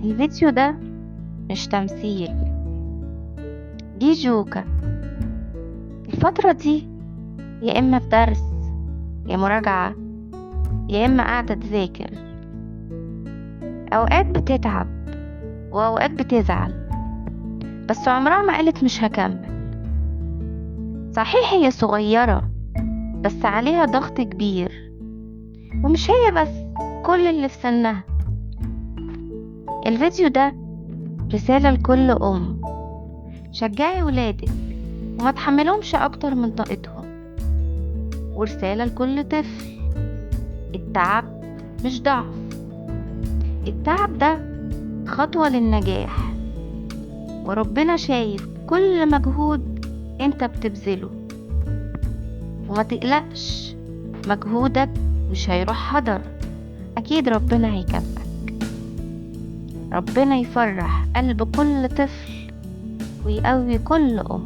الفيديو ده مش تمثيل، دي جوكا. الفترة دي يا إما في درس، يا مراجعة، يا إما قاعدة تذاكر. أوقات بتتعب وأوقات بتزعل، بس عمرها ما قالت مش هكمل. صحيح هي صغيرة بس عليها ضغط كبير، ومش هي بس، كل اللي في سنها. الفيديو ده رسالة لكل أم: شجعي ولادك وما تحملهمش أكتر من طاقتهم. ورسالة لكل طفل: التعب مش ضعف، التعب ده خطوة للنجاح، وربنا شايف كل مجهود انت بتبذله. وما تقلقش، مجهودك مش هيروح هدر، أكيد ربنا هيكافئك. ربنا يفرح قلب كل طفل ويقوي كل أم.